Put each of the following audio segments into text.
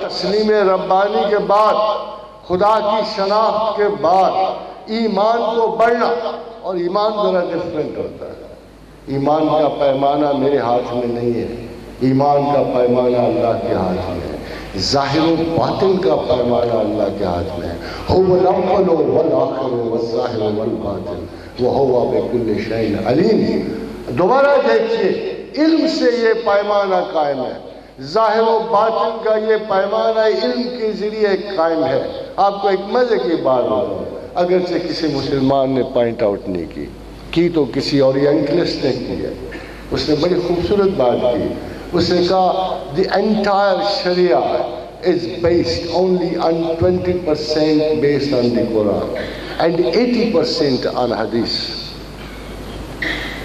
تسلیم ربانی کے بعد، خدا کی شناخت کے بعد ایمان کو بڑھنا، اور ایمان ذرا ڈفرینٹ ہوتا ہے۔ ایمان کا پیمانہ میرے ہاتھ میں نہیں ہے، ایمان کا پیمانہ اللہ کے ہاتھ میں ہے، ظاہر و باطن کا پیمانہ اللہ کے ہاتھ میں ہے۔ هو الاول والآخر والظاہر والباطن وهو بكل شيء علیم۔ دوبارہ دیکھیے، علم سے یہ پیمانہ قائم ہے، ظاہر و باطن کا یہ پیمانہ علم کے ذریعے قائم ہے۔ آپ کو ایک مزے کی بات بتاؤں، اگرچہ کسی مسلمان نے پوائنٹ آؤٹ نہیں کی تو کسی اورینٹلسٹ نے کی ہے۔ اس نے بڑی خوبصورت بات کی، اس نے کہا the entire Sharia is based only on 20% based on the Quran and 80% on Hadith۔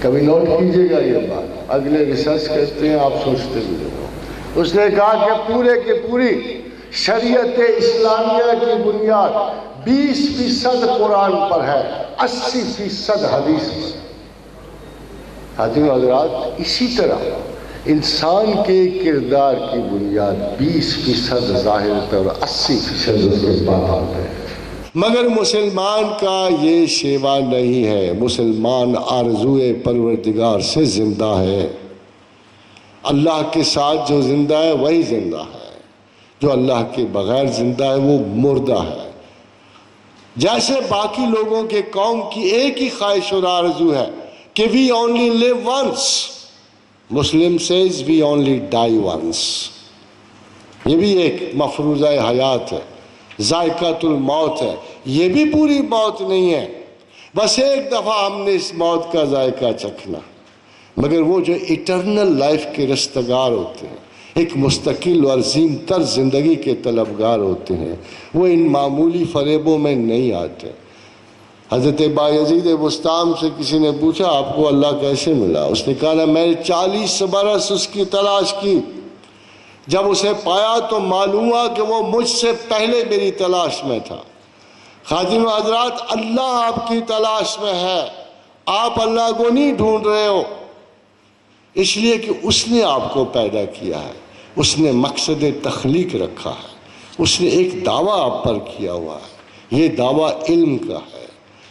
کبھی نوٹ کیجئے گا یہ بات، اگلے ریسرچ کرتے ہیں آپ سوچتے بھی رہو۔ اس نے کہا کہ پورے کی پوری شریعت اسلامیہ کی بنیاد 20% قرآن پر ہے، 80% حدیث پر۔ حاضرین حضرات، اسی طرح انسان کے کردار کی بنیاد 20% ظاہر پر اور 80% باطن ہے۔ مگر مسلمان کا یہ شیوا نہیں ہے۔ مسلمان آرزوئے پروردگار سے زندہ ہے۔ اللہ کے ساتھ جو زندہ ہے وہی زندہ ہے، جو اللہ کے بغیر زندہ ہے وہ مردہ ہے۔ جیسے باقی لوگوں کے قوم کی ایک ہی خواہش اور آرزو ہے کہ we only live once، Muslim says we only die once۔ یہ بھی ایک مفروضہ حیات ہے، ذائقۃ الموت ہے۔ یہ بھی پوری موت نہیں ہے، بس ایک دفعہ ہم نے اس موت کا ذائقہ چکھنا۔ مگر وہ جو ایٹرنل لائف کے رستگار ہوتے ہیں، ایک مستقل اور عظیم تر زندگی کے طلبگار ہوتے ہیں، وہ ان معمولی فریبوں میں نہیں آتے۔ حضرت بایزید بستام سے کسی نے پوچھا آپ کو اللہ کیسے ملا؟ اس نے کہا میں نے 40 برس اس کی تلاش کی، جب اسے پایا تو معلوم ہوا کہ وہ مجھ سے پہلے میری تلاش میں تھا۔ خادم حضرات، اللہ آپ کی تلاش میں ہے، آپ اللہ کو نہیں ڈھونڈ رہے ہو، اس لیے کہ اس نے آپ کو پیدا کیا ہے، اس نے مقصد تخلیق رکھا ہے، اس نے ایک دعویٰ آپ پر کیا ہوا ہے، یہ دعویٰ علم کا ہے۔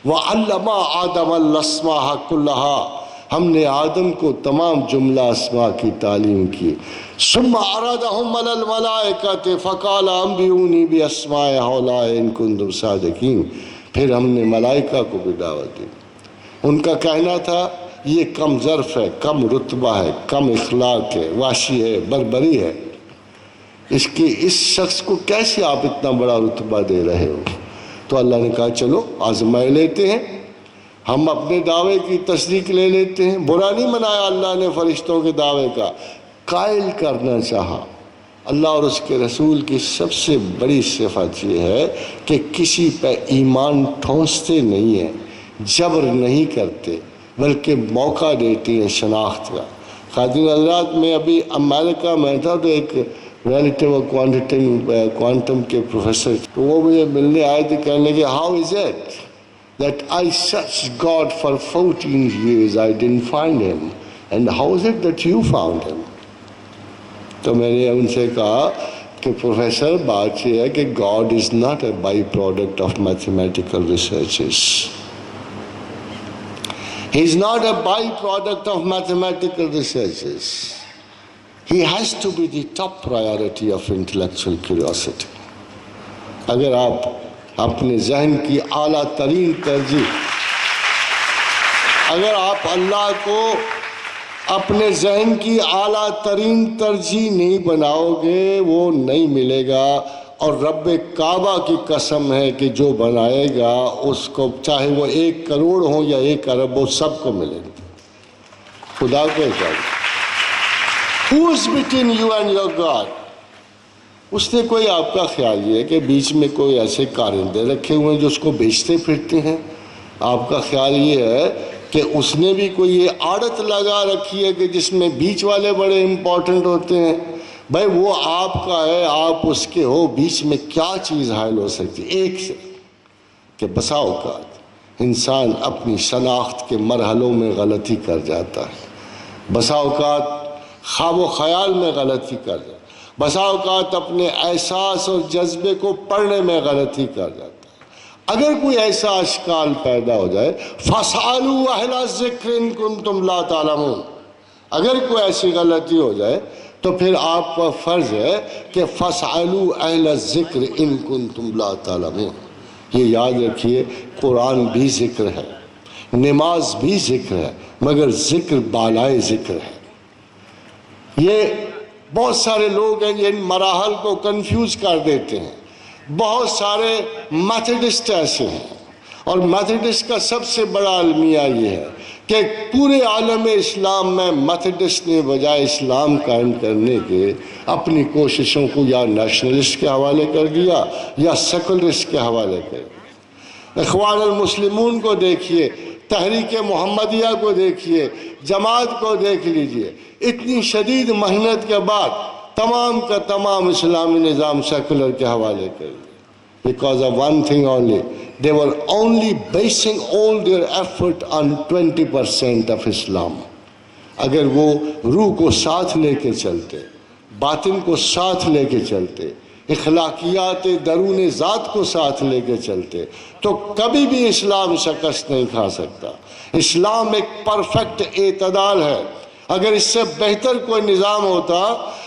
وَعَلَّمَ آدَمَ الْأَسْمَاءَ كُلَّهَا، ہم نے آدم کو تمام جملہ اسماء کی تعلیم کی۔ ثُمَّ عَرَضَهُمْ عَلَى الْمَلَائِكَةِ فَقَالَ أَنْبِئُونِي بِأَسْمَاءِ هَؤُلَاءِ إِن كُنتُمْ صَادِقِينَ۔ پھر ہم نے ملائکہ کو بھی دعوت دی۔ ان کا کہنا تھا یہ کم ظرف ہے، کم رتبہ ہے، کم اخلاق ہے، وحشی ہے، بربری ہے، اس شخص کو کیسے آپ اتنا بڑا رتبہ دے رہے ہو؟ تو اللہ نے کہا چلو آزمائے لیتے ہیں، ہم اپنے دعوے کی تصدیق لے لیتے ہیں۔ برا نہیں منایا اللہ نے فرشتوں کے دعوے کا، قائل کرنا چاہا۔ اللہ اور اس کے رسول کی سب سے بڑی صفت یہ ہے کہ کسی پہ ایمان ٹھونستے نہیں ہیں، جبر نہیں کرتے، بلکہ موقع دیتے ہیں شناخت کا۔ خادم حضرات، میں ابھی امریکہ میں تھا تو ایک ریلیٹیو کوانٹم کے پروفیسر، تو وہ مجھے ملنے آئے تھے، کہنے لگے how is it that I searched God for 14 years, I didn't find him, and how is it that you found him؟ تو میں نے ان سے کہا کہ پروفیسر بات یہ ہے کہ God is not a byproduct of mathematical researches. He is not a byproduct of mathematical researches. He has to be the top priority of intellectual curiosity۔ اگر آپ اپنے ذہن کی اعلیٰ ترین ترجیح، اگر آپ اللہ کو اپنے ذہن کی اعلیٰ ترین ترجیح نہیں بناؤ گے وہ نہیں ملے گا۔ اور رب کعبہ کی قسم ہے کہ جو بنائے گا اس کو چاہے وہ 1 کروڑ ہو یا 1 ارب ہو، سب کو ملے گا۔ خدا کو چاہیے Who is between you and your God؟ اس نے کوئی آپ کا خیال یہ ہے کہ بیچ میں کوئی ایسے کارندے رکھے ہوئے ہیں جو اس کو بیچتے پھرتے ہیں؟ آپ کا خیال یہ ہے کہ اس نے بھی کوئی یہ عادت لگا رکھی ہے کہ جس میں بیچ والے بڑے امپورٹنٹ ہوتے ہیں؟ بھائی وہ آپ کا ہے، آپ اس کے ہو، بیچ میں کیا چیز حائل ہو سکتی؟ ایک سے کہ بسا اوقات انسان اپنی شناخت کے مرحلوں میں غلطی کر جاتا ہے، بسا اوقات خواب و خیال میں غلطی کر جاتا ہے، بسا اوقات اپنے احساس اور جذبے کو پڑھنے میں غلطی کر جاتا ہے۔ اگر کوئی ایسا اشکال پیدا ہو جائے فَاسْأَلُوا أَهْلَ الذِّكْرِ إِن كُنتُمْ لَا تَعْلَمُونَ، اگر کوئی ایسی غلطی ہو جائے تو پھر آپ کا فرض ہے کہ فَاسْأَلُوا أَهْلَ الذِّكْرِ إِن كُنتُمْ لَا تَعْلَمُونَ۔ یہ یاد رکھیے، قرآن بھی ذکر ہے، نماز بھی ذکر ہے، مگر ذکر بالائے ذکر ہے۔ یہ بہت سارے لوگ ہیں ان مراحل کو کنفیوز کر دیتے ہیں۔ بہت سارے میتھڈسٹ ایسے ہیں، اور میتھڈسٹ کا سب سے بڑا المیہ یہ ہے کہ پورے عالم اسلام میں میتھڈسٹ نے بجائے اسلام قائم کرنے کے اپنی کوششوں کو یا نیشنلسٹ کے حوالے کر دیا یا سیکولرسٹ کے حوالے کر دیا۔ اخوان المسلمون کو دیکھیے، تحریک محمدیہ کو دیکھیے، جماعت کو دیکھ لیجئے، اتنی شدید محنت کے بعد تمام کا تمام اسلامی نظام سیکولر کے حوالے کر دیا۔ Because of one thing only, they were only basing all their effort on 20% of Islam۔ اگر وہ روح کو ساتھ لے کے چلتے، باطن کو ساتھ لے کے چلتے، اخلاقیات درون ذات کو ساتھ لے کے چلتے، تو کبھی بھی اسلام شکست نہیں کھا سکتا۔ اسلام ایک پرفیکٹ اعتدال ہے۔ اگر اس سے بہتر کوئی نظام ہوتا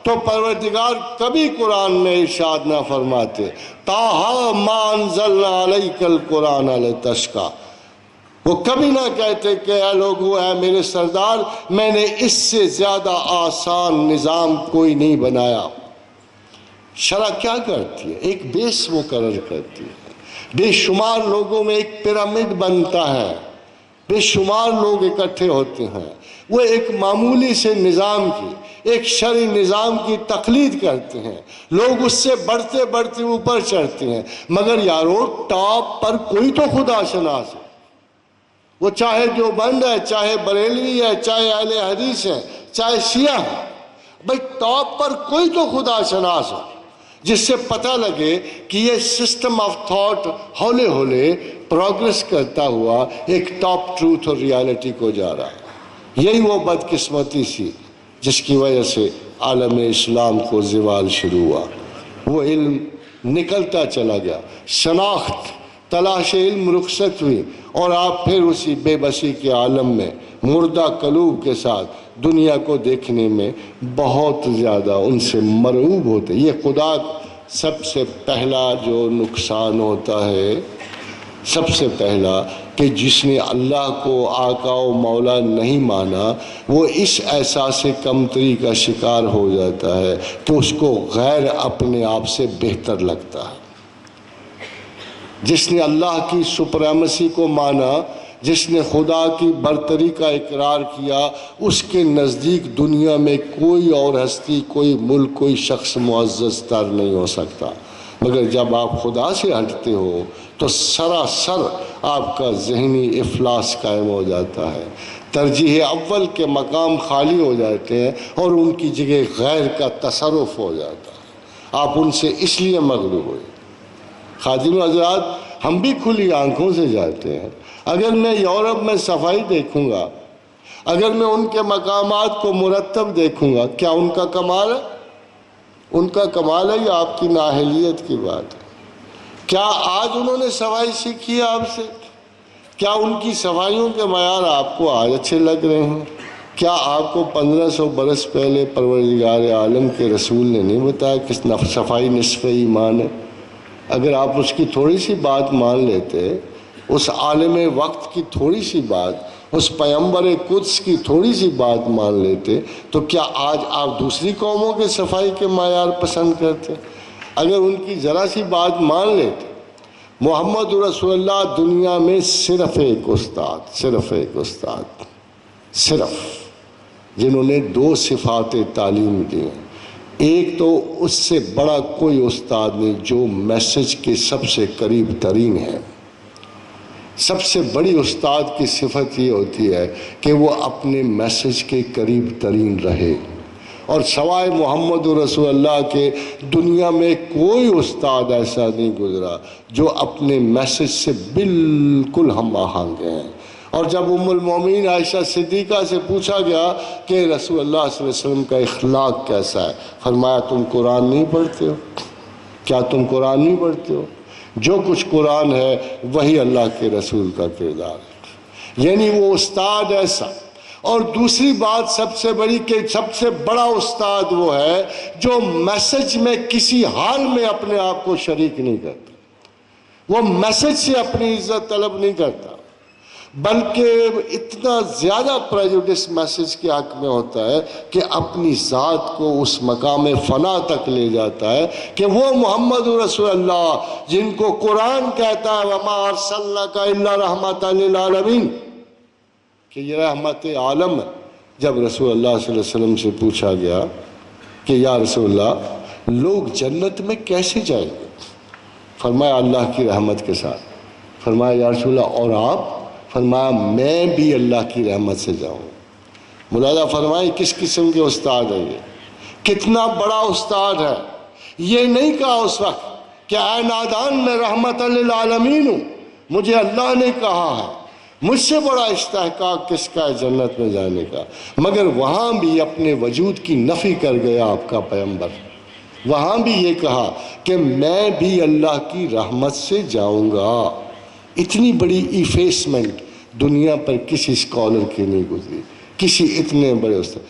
تو پروردگار کبھی قرآن میں ارشاد نہ فرماتے طٰہٰ مَا أَنزَلْنَا عَلَيْكَ الْقُرْآنَ لِتَشْقَىٰ۔ وہ کبھی نہ کہتے کہ اے لوگو، اے میرے سردار، میں نے اس سے زیادہ آسان نظام کوئی نہیں بنایا۔ شرع کیا کرتی ہے؟ ایک بیس مقرر کرتی ہے، بے شمار لوگوں میں ایک پیرامڈ بنتا ہے، بے شمار لوگ اکٹھے ہوتے ہیں، وہ ایک معمولی سے نظام کی، ایک شرعی نظام کی تقلید کرتے ہیں، لوگ اس سے بڑھتے بڑھتے اوپر چڑھتے ہیں، مگر یارو ٹاپ پر کوئی تو خدا شناس ہے، وہ چاہے جو بند ہے، چاہے بریلوی ہے، چاہے اہل حدیث ہے، چاہے شیعہ ہے، بھئی ٹاپ پر کوئی تو خدا شناس ہے جس سے پتہ لگے کہ یہ سسٹم آف تھاٹ ہولے ہولے پروگریس کرتا ہوا ایک ٹاپ ٹروتھ اور ریالٹی کو جا رہا ہے۔ یہی وہ بدقسمتی سی جس کی وجہ سے عالم اسلام کو زوال شروع ہوا۔ وہ علم نکلتا چلا گیا، شناخت، تلاش علم رخصت ہوئی، اور آپ پھر اسی بے بسی کے عالم میں مردہ قلوب کے ساتھ دنیا کو دیکھنے میں بہت زیادہ ان سے مرعوب ہوتے۔ یہ خدا سب سے پہلا جو نقصان ہوتا ہے، سب سے پہلا، کہ جس نے اللہ کو آقا و مولا نہیں مانا، وہ اس احساس کمتری کا شکار ہو جاتا ہے کہ اس کو غیر اپنے آپ سے بہتر لگتا ہے۔ جس نے اللہ کی سپریمیسی کو مانا، جس نے خدا کی برتری کا اقرار کیا، اس کے نزدیک دنیا میں کوئی اور ہستی، کوئی ملک، کوئی شخص معزز تر نہیں ہو سکتا۔ مگر جب آپ خدا سے ہٹتے ہو تو سراسر آپ کا ذہنی افلاس قائم ہو جاتا ہے، ترجیح اول کے مقام خالی ہو جاتے ہیں اور ان کی جگہ غیر کا تصرف ہو جاتا ہے۔ آپ ان سے اس لیے مغلوب ہوئے۔ خادم حضرات، ہم بھی کھلی آنکھوں سے جاتے ہیں۔ اگر میں یورپ میں صفائی دیکھوں گا، اگر میں ان کے مقامات کو مرتب دیکھوں گا، کیا ان کا کمال ہے؟ ان کا کمال ہے یا آپ کی نااہلیت کی بات ہے؟ کیا آج انہوں نے صفائی سیکھی ہے آپ سے؟ کیا ان کی صفائیوں کے معیار آپ کو آج اچھے لگ رہے ہیں؟ کیا آپ کو 1500 برس پہلے پروردگار عالم کے رسول نے نہیں بتایا کہ صفائی نصف ایمان ہے؟ اگر آپ اس کی تھوڑی سی بات مان لیتے، اس عالم وقت کی تھوڑی سی بات، اس پیغمبر قدس کی تھوڑی سی بات مان لیتے، تو کیا آج آپ دوسری قوموں کے صفائی کے معیار پسند کرتے؟ اگر ان کی ذرا سی بات مان لیتے، محمد رسول اللہ دنیا میں صرف ایک استاد، صرف جنہوں نے 2 صفات تعلیم دی ہیں۔ ایک تو اس سے بڑا کوئی استاد نہیں جو میسج کے سب سے قریب ترین ہے۔ سب سے بڑی استاد کی صفت یہ ہوتی ہے کہ وہ اپنے میسج کے قریب ترین رہے، اور سوائے محمد رسول اللہ کے دنیا میں کوئی استاد ایسا نہیں گزرا جو اپنے میسج سے بالکل ہم آہنگ ہیں۔ اور جب ام المومنین عائشہ صدیقہ سے پوچھا گیا کہ رسول اللہ صلی اللہ علیہ وسلم کا اخلاق کیسا ہے، فرمایا تم قرآن نہیں پڑھتے ہو؟ کیا تم قرآن نہیں پڑھتے ہو؟ جو کچھ قرآن ہے وہی اللہ کے رسول کا کردار ہے، یعنی وہ استاد ایسا۔ اور دوسری بات سب سے بڑی کہ سب سے بڑا استاد وہ ہے جو میسج میں کسی حال میں اپنے آپ کو شریک نہیں کرتا، وہ میسج سے اپنی عزت طلب نہیں کرتا، بلکہ اتنا زیادہ پریجوڈس میسج کے حق میں ہوتا ہے کہ اپنی ذات کو اس مقام فنا تک لے جاتا ہے کہ وہ محمد رسول اللہ جن کو قرآن کہتا ہے وَمَا أَرْسَلْنَاكَ إِلَّا رَحْمَةً لِلْعَالَمِينَ، کہ یہ رحمت عالم ہے۔ جب رسول اللہ صلی اللہ علیہ وسلم سے پوچھا گیا کہ یا رسول اللہ لوگ جنت میں کیسے جائیں گے، فرمایا اللہ کی رحمت کے ساتھ۔ فرمایا یا رسول اللہ اور آپ؟ فرمایا میں بھی اللہ کی رحمت سے جاؤں۔ ملاحظہ فرمائیں کس قسم کے استاد ہے، یہ کتنا بڑا استاد ہے۔ یہ نہیں کہا اس وقت کہ اے نادان میں رحمت للعالمین ہوں، مجھے اللہ نے کہا ہے، مجھ سے بڑا استحقاق کس کا ہے جنت میں جانے کا، مگر وہاں بھی اپنے وجود کی نفی کر گیا آپ کا پیغمبر۔ وہاں بھی یہ کہا کہ میں بھی اللہ کی رحمت سے جاؤں گا۔ اتنی بڑی ایفیسمنٹ دنیا پر کسی اسکالر کی نہیں گزری، کسی اتنے بڑے استاد۔